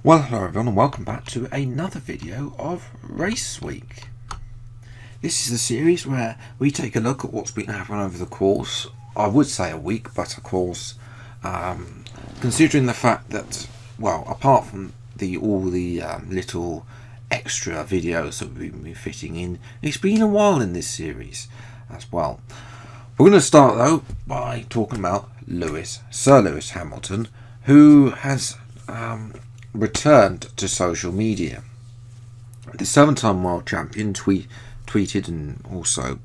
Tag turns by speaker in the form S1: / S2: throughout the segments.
S1: Well, hello everyone and welcome back to another video of Race Week. This is the series where we take a look at what's been happening over the course, I would say a week, but of course, considering the fact that, well, apart from all the little extra videos that we've been fitting in, it's been a while in this series as well. We're going to start though by talking about Sir Lewis Hamilton, who has returned to social media. The 7-time world champion tweeted and also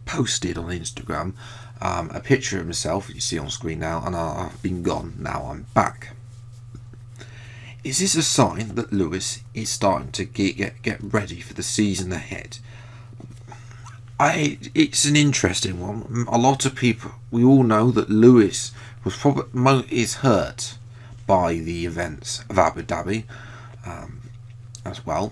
S1: posted on Instagram a picture of himself you see on screen now, and I've been gone, now I'm back. Is this a sign that Lewis is starting to get ready for the season ahead? It's an interesting one. A lot of people, we all know that Lewis is hurt by the events of Abu Dhabi as well.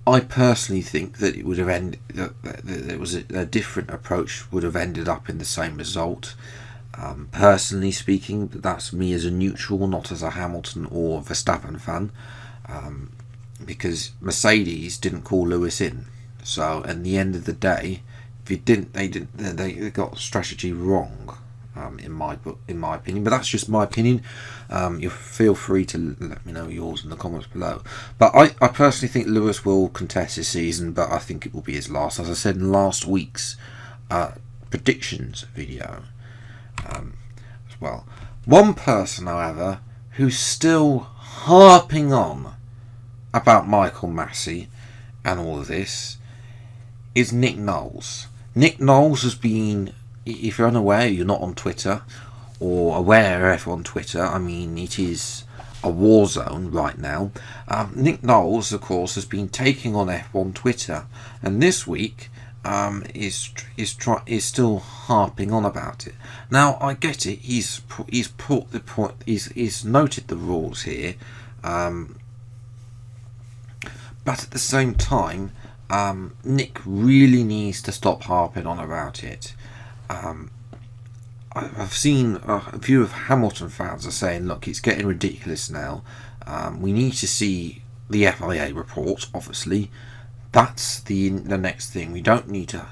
S1: I personally think that it would have that there was a different approach would have ended up in the same result. Personally speaking, that's me as a neutral, not as a Hamilton or Verstappen fan, because Mercedes didn't call Lewis in. So at the end of the day, if they got strategy wrong. In my opinion, but that's just my opinion. You feel free to let me know yours in the comments below. But I personally think Lewis will contest this season, but I think it will be his last, as I said in last week's predictions video as well. One person, however, who's still harping on about Michael Massey and all of this is Nick Knowles. Nick Knowles has been, if you're unaware, you're not on Twitter, or aware if on Twitter, I mean, it is a war zone right now. Nick Knowles, of course, has been taking on F1 Twitter, and this week is still harping on about it. Now, I get it. He's put the point. He's noted the rules here, but at the same time, Nick really needs to stop harping on about it. I've seen a few of Hamilton fans are saying, look, it's getting ridiculous now. We need to see the FIA report. Obviously, that's the next thing. We don't need to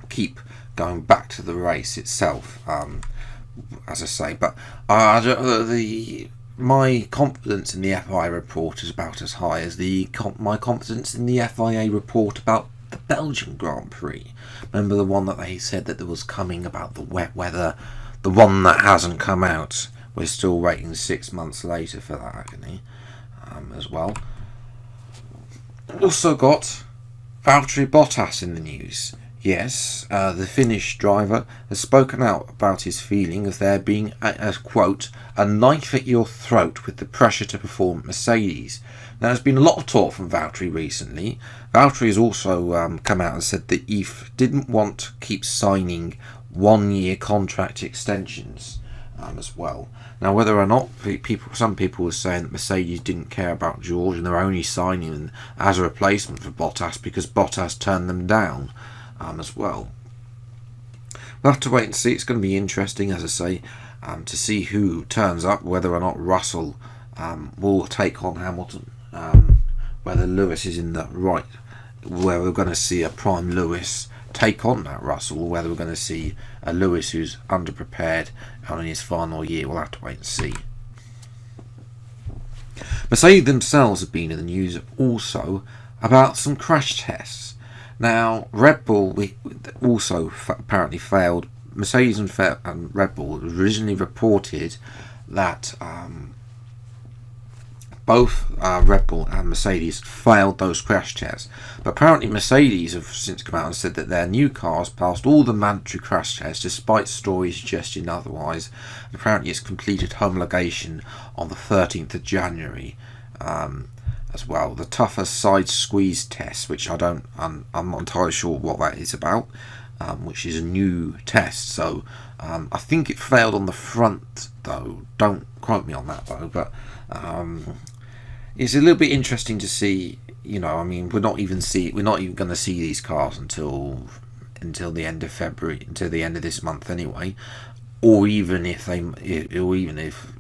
S1: keep going back to the race itself. As I say, but my confidence in the FIA report is about as high as my confidence in the FIA report about the Belgian Grand Prix. Remember the one that they said that there was coming about the wet weather? The one that hasn't come out. We're still waiting 6 months later for that agony as well. Also got Valtteri Bottas in the news. Yes, the Finnish driver has spoken out about his feeling of there being a quote, a knife at your throat with the pressure to perform at Mercedes. Now, there's been a lot of talk from Valtteri recently. Valtteri has also come out and said that he didn't want to keep signing 1-year contract extensions as well. Now, whether or not some people were saying that Mercedes didn't care about George and they're only signing him as a replacement for Bottas because Bottas turned them down as well. We'll have to wait and see. It's going to be interesting, as I say, to see who turns up, whether or not Russell will take on Hamilton, whether Lewis is in the right, whether we're going to see a prime Lewis take on that Russell, or whether we're going to see a Lewis who's underprepared and in his final year. We'll have to wait and see. Mercedes themselves have been in the news also about some crash tests. Now, Red Bull also apparently failed. Mercedes and Red Bull originally reported that both Red Bull and Mercedes failed those crash tests. But apparently Mercedes have since come out and said that their new cars passed all the mandatory crash tests despite stories suggesting otherwise. And apparently it's completed homologation on the 13th of January as well. The tougher side squeeze test, which I'm not entirely sure what that is about, which is a new test. So I think it failed on the front though. Don't quote me on that though, but it's a little bit interesting to see. You know, I mean, we're not even going to see these cars until the end of February, until the end of this month anyway. or even if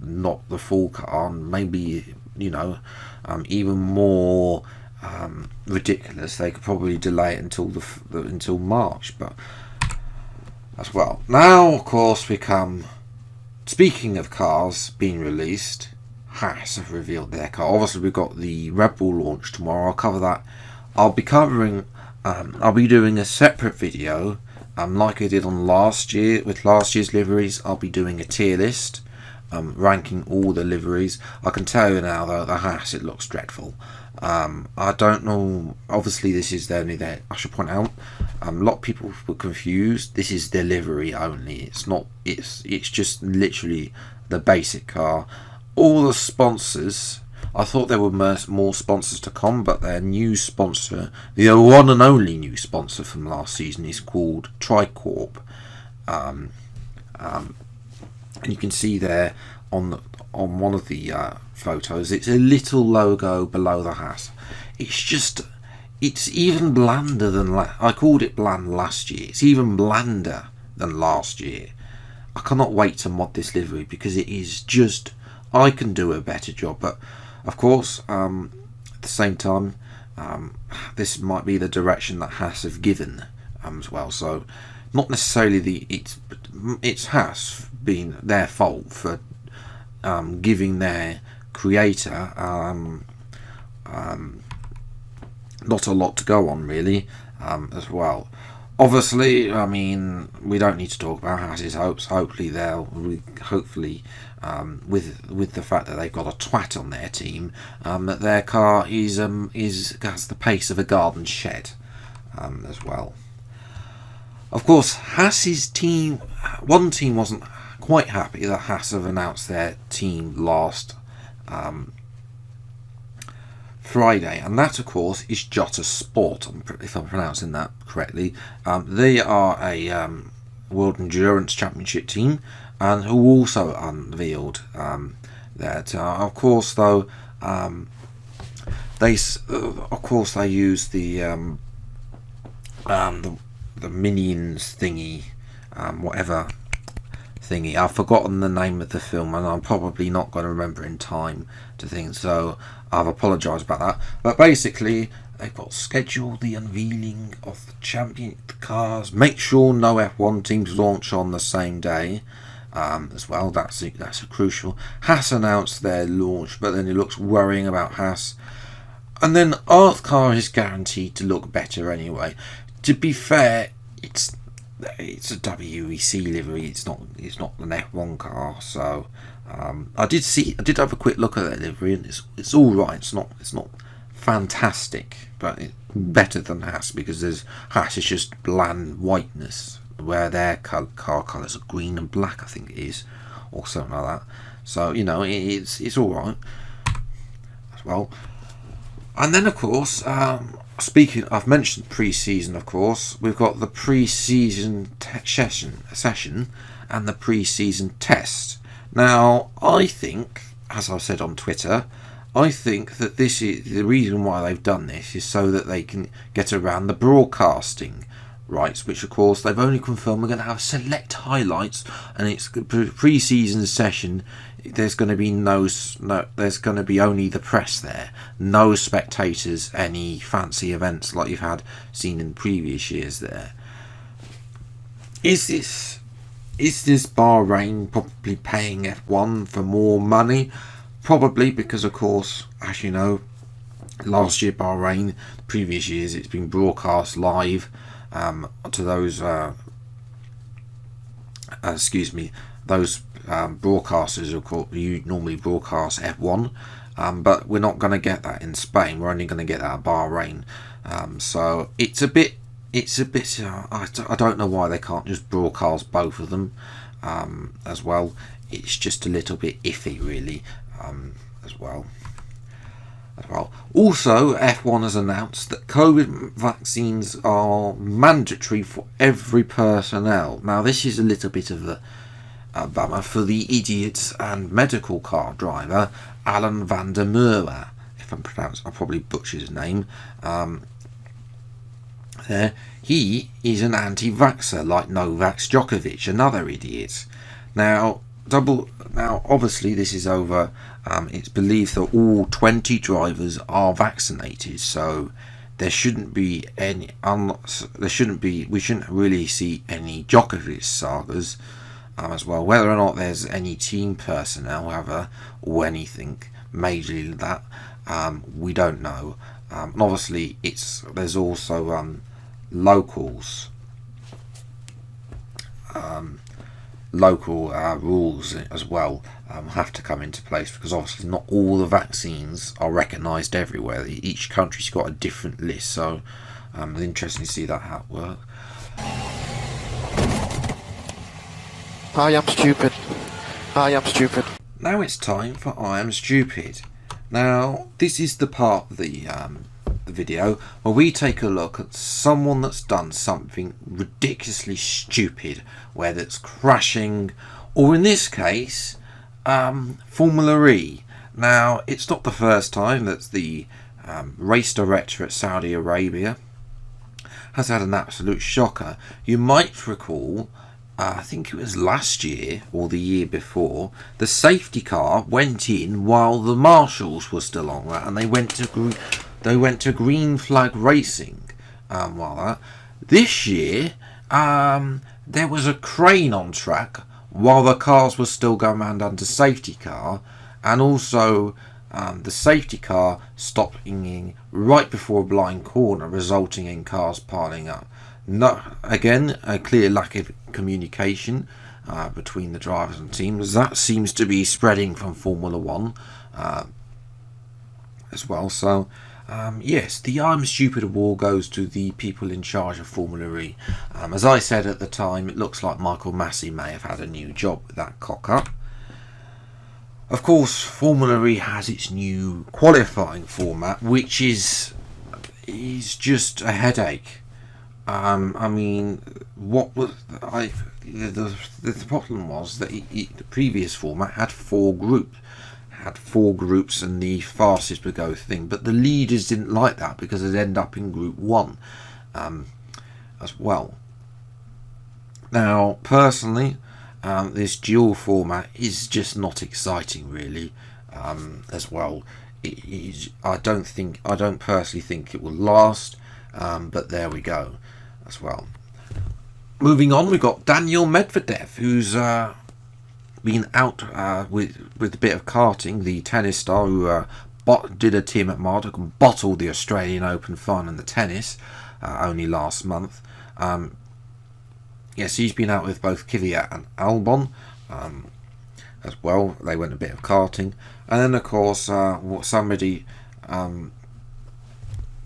S1: not the full car, maybe even more ridiculous, they could probably delay it until until March. But as well, now of course we come. Speaking of cars being released, Haas have revealed their car. Obviously, we've got the Red Bull launch tomorrow. I'll cover that. I'll be covering. I'll be doing a separate video. Like I did on last year with last year's liveries. I'll be doing a tier list, ranking all the liveries. I can tell you now though, the Haas, it looks dreadful. I don't know. Obviously, this is only their. I should point out. A lot of people were confused. This is delivery only. It's not. It's just literally the basic car. All the sponsors. I thought there were more sponsors to come, but their new sponsor, the one and only new sponsor from last season, is called Tricorp. And you can see there on one of the photos, it's a little logo below the Haas. It's even blander than I called it bland last year. It's even blander than last year. I cannot wait to mod this livery because it is just. I can do a better job, but of course, at the same time, this might be the direction that Haas have given as well. So, not necessarily it's Haas being their fault for giving their creator not a lot to go on really as well. Obviously, I mean, we don't need to talk about Haas's hopes. Hopefully, with the fact that they've got a twat on their team, that their car has the pace of a garden shed as well. Of course, Haas's team. One team wasn't quite happy that Haas have announced their team last Friday, and that of course is Jota Sport, if I'm pronouncing that correctly. They are a World Endurance Championship team, and who also unveiled that. Of course, though, they use the Minions thingy, whatever thingy. I've forgotten the name of the film, and I'm probably not going to remember in time to think. So I've apologised about that. But basically, they've got scheduled the unveiling of the champion cars. Make sure no F1 teams launch on the same day. As well, that's a crucial. Haas announced their launch, but then it looks worrying about Haas. And then Earth car is guaranteed to look better anyway. To be fair, it's a WEC livery. It's not an F1 car. So I did have a quick look at that livery, and it's all right. It's not fantastic, but it's better than Haas, because Haas is just bland whiteness, where their car colours are green and black, I think it is, or something like that. So it's all right as well. And then of course, I've mentioned pre-season. Of course, we've got the pre-season session and the pre-season test. Now, I think, as I said on Twitter, I think that this is the reason why they've done this is so that they can get around the broadcasting rights, which of course they've only confirmed we're going to have select highlights, and it's pre-season session. There's going to be there's going to be only the press there, no spectators, any fancy events like you've seen in previous years there. Is this Bahrain probably paying F1 for more money? Probably, because of course, as you know, last year Bahrain, previous years it's been broadcast live to those those broadcasters who normally broadcast F1, but we're not going to get that in Spain. We're only going to get that at Bahrain. So it's a bit. I don't know why they can't just broadcast both of them as well. It's just a little bit iffy, really, as well. Also, F1 has announced that COVID vaccines are mandatory for every personnel. Now, this is a little bit of a bummer for the idiot and medical car driver Alan van der Merwe. If I'll probably butcher his name. He is an anti-vaxxer like Novak Djokovic, another idiot. Now, obviously, this is over. It's believed that all 20 drivers are vaccinated, so there shouldn't be any. We shouldn't really see any Djokovic sagas as well. Whether or not there's any team personnel, however, or anything majorly that, we don't know. And obviously, there's also locals. Local rules as well have to come into place, because obviously not all the vaccines are recognised everywhere. Each country's got a different list, so it's interesting to see how it works.
S2: I am stupid. I am stupid.
S1: Now it's time for I Am Stupid. Now, this is the part of the video where we take a look at someone that's done something ridiculously stupid, whether it's crashing or, in this case, Formula E. Now, it's not the first time that the race director at Saudi Arabia has had an absolute shocker. You might recall, I think it was last year or the year before, the safety car went in while the marshals were still on that, and they went to green flag racing while that. This year, there was a crane on track while the cars were still going around under safety car, and also the safety car stopping right before a blind corner, resulting in cars piling up. Again, a clear lack of communication between the drivers and teams. That seems to be spreading from Formula 1 as well. So, yes, the I'm Stupid award goes to the people in charge of Formula E. As I said at the time, it looks like Michael Massey may have had a new job with that cock-up. Of course, Formula E has its new qualifying format, which is just a headache. I mean, the problem was that the previous format had four groups, and the fastest would go thing. But the leaders didn't like that, because they'd end up in Group 1 as well. Now, personally, this dual format is just not exciting, really. As well, I don't personally think it will last. But there we go. As well. Moving on, we've got Daniel Medvedev, who's been out with a bit of karting, the tennis star who did a team at Marduk and bottled the Australian Open final in the tennis only last month. Yes, he's been out with both Kvyat and Albon as well. They went a bit of karting, and then of course somebody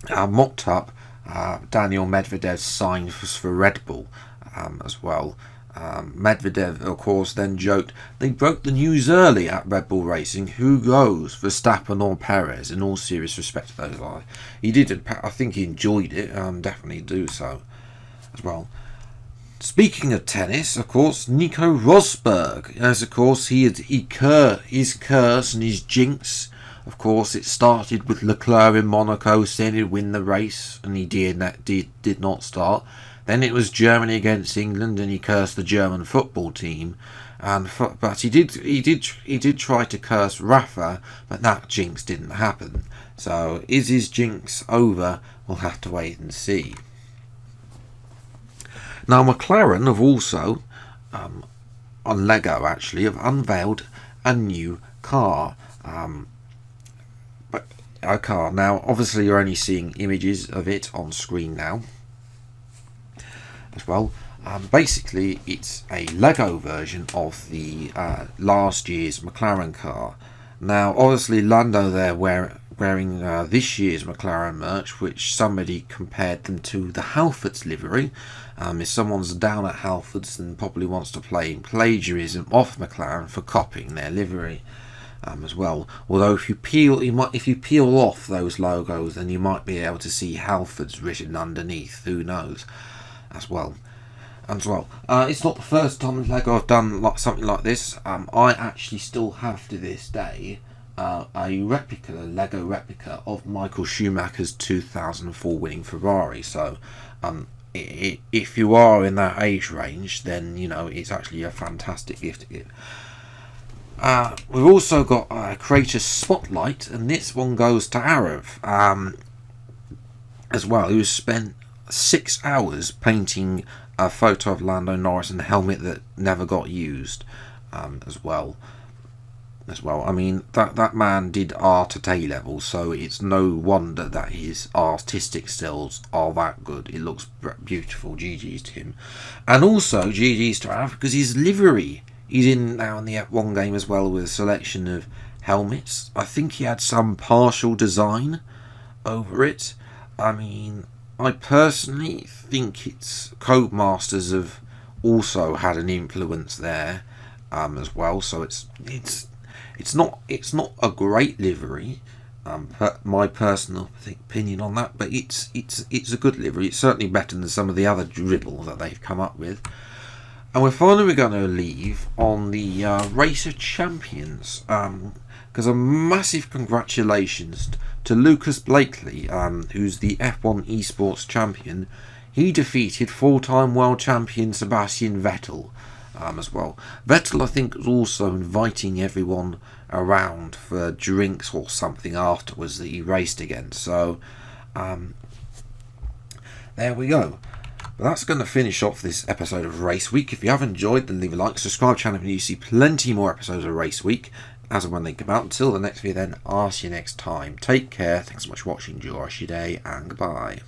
S1: mocked up Daniel Medvedev signed for Red Bull as well. Medvedev, of course, then joked they broke the news early at Red Bull Racing. Who goes, Verstappen or Perez? In all serious respect to those guys, he did. I think he enjoyed it. Definitely do so as well. Speaking of tennis, of course, Nico Rosberg, as of course his curse and his jinx. Of course, it started with Leclerc in Monaco saying he'd win the race, and he did not start. Then it was Germany against England, and he cursed the German football team. But he did try to curse Rafa, but that jinx didn't happen. So is his jinx over? We'll have to wait and see. Now, McLaren have also, on Lego actually, have unveiled a new car. A car. Now, obviously, you're only seeing images of it on screen now as well. Basically, it's a Lego version of the last year's McLaren car. Now, obviously, Lando there wearing this year's McLaren merch, which somebody compared them to the Halfords livery. If someone's down at Halfords and probably wants to play plagiarism off McLaren for copying their livery. As well. Although if you peel off those logos, then you might be able to see Halfords written underneath. Who knows? As well. It's not the first time Lego have done something like this. I actually still have to this day a Lego replica of Michael Schumacher's 2004 winning Ferrari. So if you are in that age range, then it's actually a fantastic gift to give. We've also got a Creator Spotlight, and this one goes to Arav as well, who spent 6 hours painting a photo of Lando Norris and a helmet that never got used as well. I mean, that man did art at A level, so it's no wonder that his artistic skills are that good. It looks beautiful. GG's to him. And also GG's to Arav, because his livery, he's in now in the F1 game as well, with a selection of helmets. I think he had some partial design over it. I mean, I personally think it's Codemasters have also had an influence there as well. So it's not a great livery, my personal opinion on that, but it's a good livery. It's certainly better than some of the other dribble that they've come up with. And we're finally going to leave on the Racer Champions, because a massive congratulations to Lucas Blakely, who's the F1 Esports champion. He defeated 4-time world champion Sebastian Vettel as well. Vettel, I think, was also inviting everyone around for drinks or something afterwards that he raced against. So there we go. But that's going to finish off this episode of Race Week. If you have enjoyed, then leave a like, subscribe to the channel, and you see plenty more episodes of Race Week as and when they come out. Until the next video, then, I'll see you next time. Take care. Thanks so much for watching. Enjoy your day, and goodbye.